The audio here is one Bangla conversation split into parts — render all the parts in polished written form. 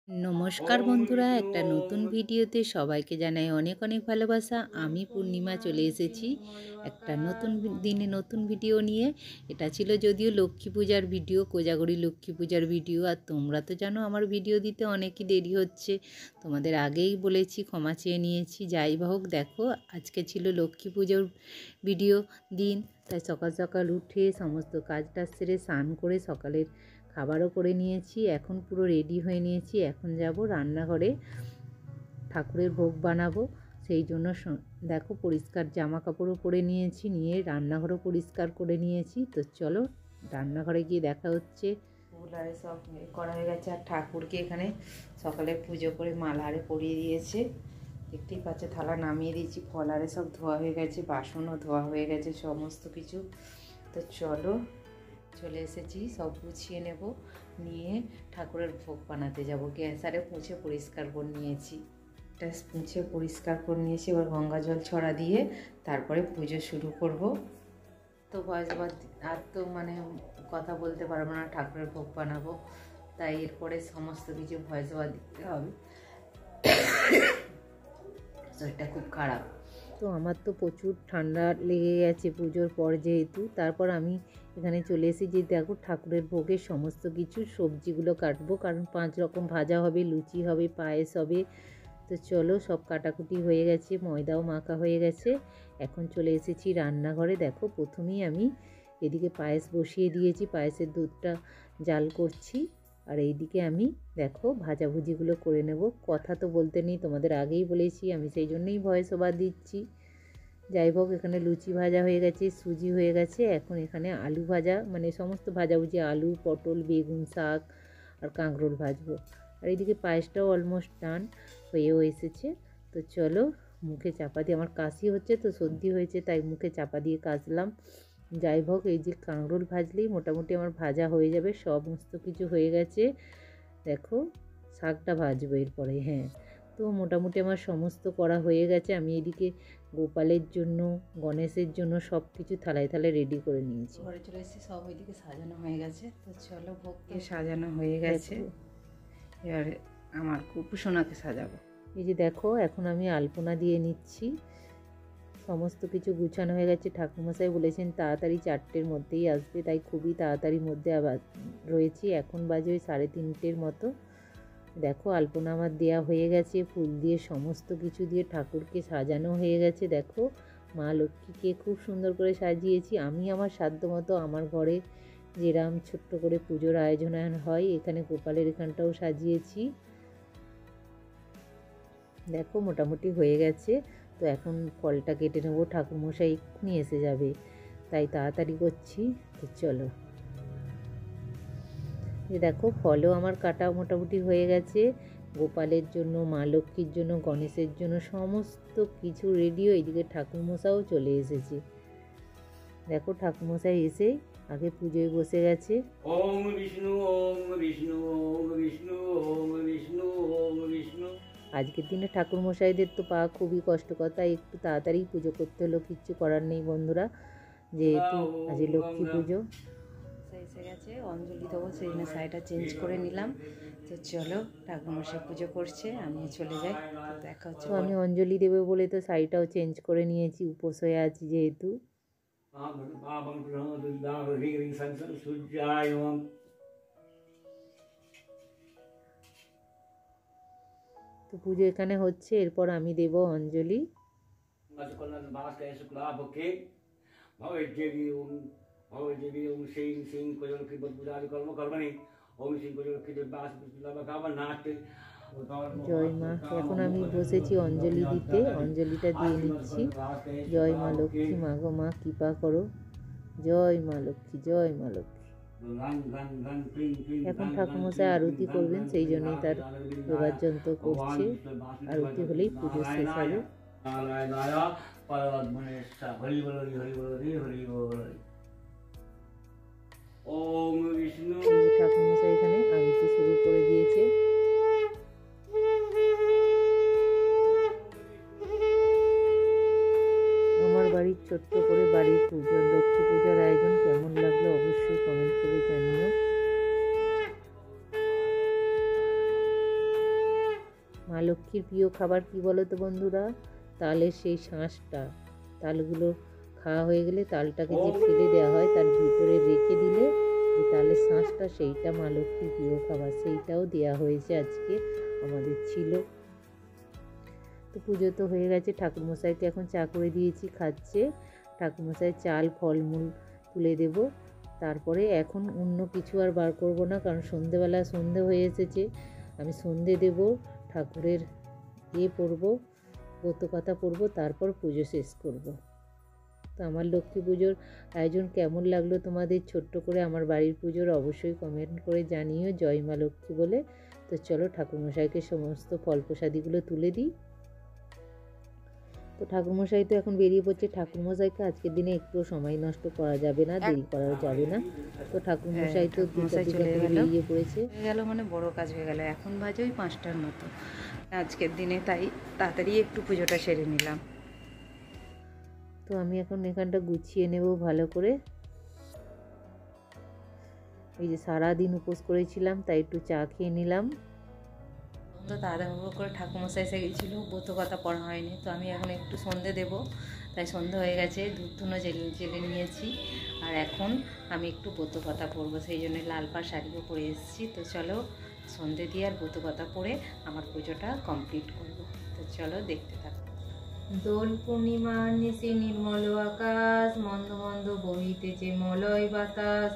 নমস্কার বন্ধুরা, একটা নতুন ভিডিওতে সবাইকে জানাই অনেক অনেক ভালোবাসা। আমি পূর্ণিমা চলে এসেছি একটা নতুন দিনে নতুন ভিডিও নিয়ে। এটা ছিল যদিও লক্ষ্মী পূজার ভিডিও, কোজাগরি লক্ষ্মী পূজার ভিডিও। আর তোমরা তো জানো আমার ভিডিও দিতে অনেকই দেরি হচ্ছে, তোমাদের আগেই বলেছি, ক্ষমা চেয়ে নিয়েছি। যাই হোক, দেখো আজকে ছিল লক্ষ্মী পুজোর ভিডিও দিন, তাই সকাল সকাল উঠে সমস্ত কাজটা সেরে স্নান করে সকালের খাবারও করে নিয়েছি। এখন পুরো রেডি হয়ে নিয়েছি, এখন যাব রান্নাঘরে ঠাকুরের ভোগ বানাবো। সেই জন্য দেখো পরিষ্কার জামা কাপড়ও পরে নিয়েছি, নিয়ে রান্নাঘরও পরিষ্কার করে নিয়েছি। তো চলো রান্নাঘরে গিয়ে দেখা হচ্ছে। ফুল আরে সব করা হয়ে গেছে, আর ঠাকুরকে এখানে সকালে পুজো করে মালারে পরিয়ে দিয়েছে। দেখতেই পাচ্ছে থালা নামিয়ে দিয়েছি, ফল আরে সব ধোয়া হয়ে গেছে, বাসনও ধোয়া হয়ে গেছে, সমস্ত কিছু। তো চলো চলে এসেছি, সব গুছিয়ে নেব, নিয়ে ঠাকুরের ভোগ বানাতে যাব। গ্যাস আরে মুছে পরিষ্কার করে নিয়েছি, মুছে পরিষ্কার করে নিয়েছি। এবার গঙ্গা জল ছড়া দিয়ে তারপরে পুজো শুরু করব। তো ভয়েস ওভার আর তো কথা বলতে পারবো না, ঠাকুরের ভোগ বানাবো, তাই এরপরে সমস্ত কিছু ভয়েস ওভার দিতে হবে। শরীরটা খুব খারাপ, তো আমার তো প্রচুর ঠান্ডা লেগে গেছে পুজোর পর যেহেতু। তারপর আমি এখানে চলে এসেছি, দেখো ঠাকুরের ভোগের সমস্ত কিছু সবজিগুলো কাটবো, কারণ 5 রকম ভাজা হবে, লুচি হবে, পায়েস হবে। তো চলো সব কাটাকুটি হয়ে গেছে, ময়দাও মাখা হয়ে গেছে। এখন চলে এসেছি রান্নাঘরে। দেখো প্রথমেই আমি এদিকে পায়েস বসিয়ে দিয়েছি, পায়েসের দুধটা জাল করছি। আর এইদিকে আমি দেখো ভাজাভুজিগুলো করে নেব। কথা তো বলতে নেই, তোমাদের আগেই বলেছি, আমি সেই জন্যই ভয়েস ওভার দিচ্ছি। যাই হোক, এখানে লুচি ভাজা হয়ে গেছে, সুজি হয়ে গেছে। এখন এখানে আলু ভাজা, সমস্ত ভাজাভুজি, আলু, পটল, বেগুন, শাক আর কাঁকরোল ভাজবো। আর এইদিকে পায়েসটাও অলমোস্ট ডান হয়েও এসেছে। তো চলো মুখে চাপা দিয়ে, আমার কাশি হচ্ছে তো সর্দি হয়েছে, তাই মুখে চাপা দিয়ে কাশলাম। যাই হোক, এই যে কাঁকরোল ভাজলেই মোটামুটি আমার ভাজা হয়ে যাবে, সমস্ত কিছু হয়ে গেছে। দেখো শাকটা ভাজবো এরপরে, হ্যাঁ। তো মোটামুটি আমার সমস্ত করা হয়ে গেছে। আমি এদিকে গোপালের জন্য, গণেশের জন্য সব কিছু থালায় থালায় রেডি করে নিয়েছি। ঘরে চলে এসেছি, সব ওইদিকে সাজানো হয়ে গেছে। তো চলো ভোগকে সাজানো হয়ে গেছে, এবারে আমার কুকুসোনাকে সাজাবো। এই যে দেখো এখন আমি আলপনা দিয়ে নিচ্ছি, সমস্ত কিছু গুছানো হয়ে গেছে। ঠাকুরমশাই বলেছেন তাড়াতাড়ি 4টের মধ্যেই আসবে, তাই খুবই তাড়াতাড়ির মধ্যে আবার রয়েছি। এখন বাজে ওই 3:30 মতো। দেখো আলপনা আমার দেওয়া হয়ে গেছে, ফুল দিয়ে সমস্ত কিছু দিয়ে ঠাকুরকে সাজানো হয়ে গেছে। দেখো মা লক্ষ্মীকে খুব সুন্দর করে সাজিয়েছি আমি আমার সাধ্য মতো। আমার ঘরে যেরাম ছোট্ট করে পুজোর আয়োজন হয়, এখানে গোপালের এখানটাও সাজিয়েছি। দেখো মোটামুটি হয়ে গেছে। তো এখন ফলটা কেটে নেবো, ঠাকুরমশাই এক্ষুনি এসে যাবে, তাই তাড়াতাড়ি করছি। তো চলো, এই দেখো ফলও আমার কাটা মোটামুটি হয়ে গেছে। গোপালের জন্য, মা লক্ষ্মীর জন্য, গণেশের জন্য সমস্ত কিছু রেডিও। এইদিকে ঠাকুরমশাইও চলে এসেছে। দেখো ঠাকুরমশাই এসে আগে পুজোয় বসে গেছে। ওম বিষ্ণু ওম বিষ্ণু ওম বিষ্ণু ওম বিষ্ণু ওম বিষ্ণু। আজকের দিনে ঠাকুরমশাইদের তো পাওয়া খুবই কষ্টকর, তাই একটু তাড়াতাড়ি পুজো করতে হলো, কিচ্ছু করার নেই বন্ধুরা, যেহেতু আজ লক্ষ্মী পুজো। এসে গেছে, অঞ্জলি দেবো, সেই জন্য শাড়িটা চেঞ্জ করে নিলাম। তো চলো ঠাকুরমশাই পুজো করছে, আমি চলে যাই, দেখা হচ্ছে। আমি অঞ্জলি দেবে বলে তো শাড়িটাও চেঞ্জ করে নিয়েছি, উপোস হয়ে আছি যেহেতু। তো পুজো এখানে হচ্ছে, এরপর আমি দেব অঞ্জলি। জয় মা। এখন আমি বসেছি অঞ্জলি দিতে, অঞ্জলিটা দিয়ে নিচ্ছি। জয় মা লক্ষ্মী, মা গো মা কৃপা করো, জয় মা লক্ষ্মী, জয় মা লক্ষ্মী। এখন ঠাকুরমশাই আরতি করবেন, সেই জন্যই তার যোগাযন্ত্র করছে। আরতি হলেই পুজো শেষ হবে। ঠাকুরমশাই এখানে আরতি শুরু করে দিয়েছে। আমার বাড়ির ছোট্ট করে বাড়ির পুজো, লক্ষ্মী পূজার আয়োজন কেমন লাগলো অবশ্যই কমেন্ট করে জানিও। মা লক্ষ্মীর প্রিয় খাবার কি বলো তো বন্ধুরা? তালের সেই শাঁসটা। তালগুলো খাওয়া হয়ে গেলে তালটাকে যে ফেলে দেওয়া হয়, তার ভিতরে রেখে দিলে যে তালের শাঁসটা, সেইটা মা লক্ষ্মীর প্রিয় খাবার, সেইটাও দেওয়া হয়েছে আজকে, আমাদের ছিল। তো পুজো তো হয়ে গেছে, ঠাকুরমশাইকে এখন চা করে দিয়েছি, খাচ্ছে। ঠাকুরমশাই চাল ফলমূল তুলে দেব, তারপরে এখন অন্য কিছু আর বার করব না, কারণ সন্ধেবেলা সন্ধে হয়ে এসেছে। আমি সন্ধে দেব, ঠাকুরের পড়ব, ব্রতকথা পড়ব, তারপর পুজো শেষ করব। তো আমার লক্ষ্মী পুজোর আয়োজন কেমন লাগলো তোমাদের, ছোট্ট করে আমার বাড়ির পুজোর অবশ্যই কমেন্ট করে জানিও, জয় মা লক্ষ্মী বলে। তো চলো ঠাকুরমশাইকে সমস্ত ফল প্রসাদীগুলো তুলে দিই। তো ঠাকুরমশাই তো এখন বেরিয়ে পড়ছে। ঠাকুরমশাইকে আজকের দিনে একটু সময় নষ্ট করা যাবে না, দেরি করা যাবে না। তো ঠাকুরমশাই তো বেরিয়ে পড়েছে, গেল মানে বড় কাজ হয়ে গেল। এখন বাজে ওই 5টার মতো আজকের দিনে, তাই তাড়াতাড়ি একটু পুজোটা সেরে নিলাম। তো আমি এখন এখানটা গুছিয়ে নেব ভালো করে। এই যে সারাদিন উপোস করেছিলাম, তাই একটু চা খেয়ে নিলাম। তো তাড়াতাড়ি করে ঠাকুরমশাই এসে গেছিলো, ব্রতকথা পড়া হয়নি। তো আমি এখন একটু সন্ধে দেব, তাই সন্ধে হয়ে গেছে, ধূপ ধুনো জেলে নিয়েছি। আর এখন আমি একটু ব্রতকথা পড়বো, সেই জন্য লাল পাড় শাড়িও পরে এসেছি। তো চলো সন্ধে দিয়ে আর ব্রতকথা পড়ে আমার পুজোটা কমপ্লিট করব। তো চলো দেখতে থাকো। দোল পূর্ণিমার নিশি নির্মল আকাশ, মন্দ মন্দ বহিতেছে মলয় বাতাস।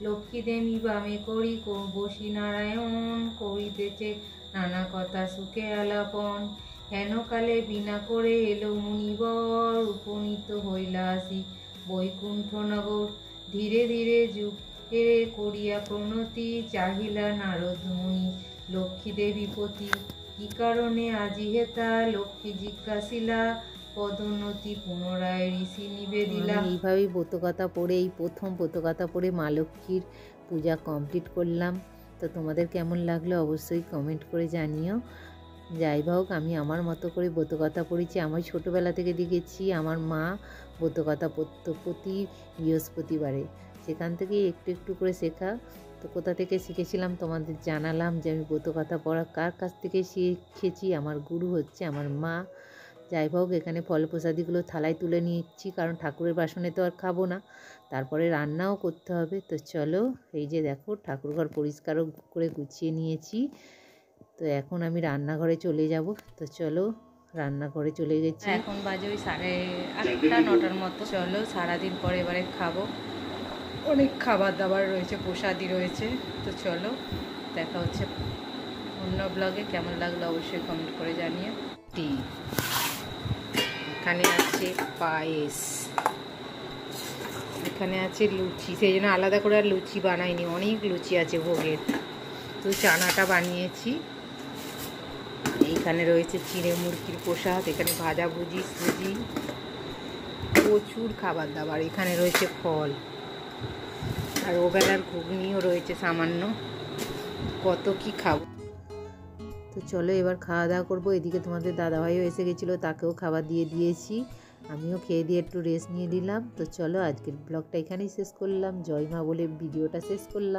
লক্ষ্মী দেবী বামে করি বসি নারায়ণ, করিতেছে নানা কথা সুখে আলাপন। হেনকালে বিনা করে এলো মুনিবর, উপনীত হইলা আসি বৈকুণ্ঠ নগর। ধীরে ধীরে যুগে করিয়া প্রণতি, চাহিলা নারদ মুনি লক্ষ্মী দেবী পতি। কি কারণে আজি হেতা লক্ষ্মী জিজ্ঞাসিলা, পদোন্নতি পুনরায় ঋষি নিবেদিলা। এইভাবেই ব্রতকথা পড়ে, এই প্রথম ব্রতকথা পড়ে মা লক্ষ্মীর পূজা কমপ্লিট করলাম। তো তোমাদের কেমন লাগলো অবশ্যই কমেন্ট করে জানিও। যাই হোক, আমি আমার মতো করে ব্রতকথা পড়েছি। আমি ছোটোবেলা থেকে দেখেছি আমার মা ব্রতকথা পড়তো প্রতি বৃহস্পতিবারে, সেখান থেকেই একটু একটু করে শেখা। তো কোথা থেকে শিখেছিলাম তোমাদের জানালাম, যে আমি ব্রতকথা পড়া কার কাছ থেকে শিখেছি। আমার গুরু হচ্ছে আমার মা। যাই হোক, এখানে ফল প্রসাদীগুলো থালায় তুলে নিচ্ছি, কারণ ঠাকুরের বাসনে তো আর খাবো না, তারপরে রান্নাও করতে হবে। তো চলো, এই যে দেখো ঠাকুরঘর পরিষ্কারও করে গুছিয়ে নিয়েছি। তো এখন আমি রান্নাঘরে চলে যাব। তো চলো রান্নাঘরে চলে গেছি। এখন বাজে ওই 8:30 9টার মতো। চলো সারাদিন পরে এবারে খাবো, অনেক খাবার দাবার রয়েছে, প্রসাদই রয়েছে। তো চলো দেখা হচ্ছে অন্য ব্লগে। কেমন লাগলো অবশ্যই কমেন্ট করে জানিয়ে। এখানে আছে পায়েস, এখানে আছে লুচি, সেই জন্য আলাদা করে আর লুচি বানাইনি, অনেক লুচি আছে ভোগের। তো চানাটা বানিয়েছি। এইখানে রয়েছে চিড়ে মুরগির প্রসাদ, এখানে ভাজা ভুজি, সুজি, প্রচুর খাবার দাবার। এখানে রয়েছে ফল, আর ওবেলার ঘুগনিও রয়েছে সামান্য। কত কি খাবো। তো চলো এবার খাওয়া দাওয়া করবো। এদিকে তোমাদের দাদাভাইও এসে গেছিলো, তাকেও খাবার দিয়ে দিয়েছি, আমিও খেয়ে দিয়ে একটু রেস্ট নিয়ে নিলাম। তো চলো আজকের ব্লগটা এখানেই শেষ করলাম। জয় মা বলে ভিডিওটা শেষ করলাম।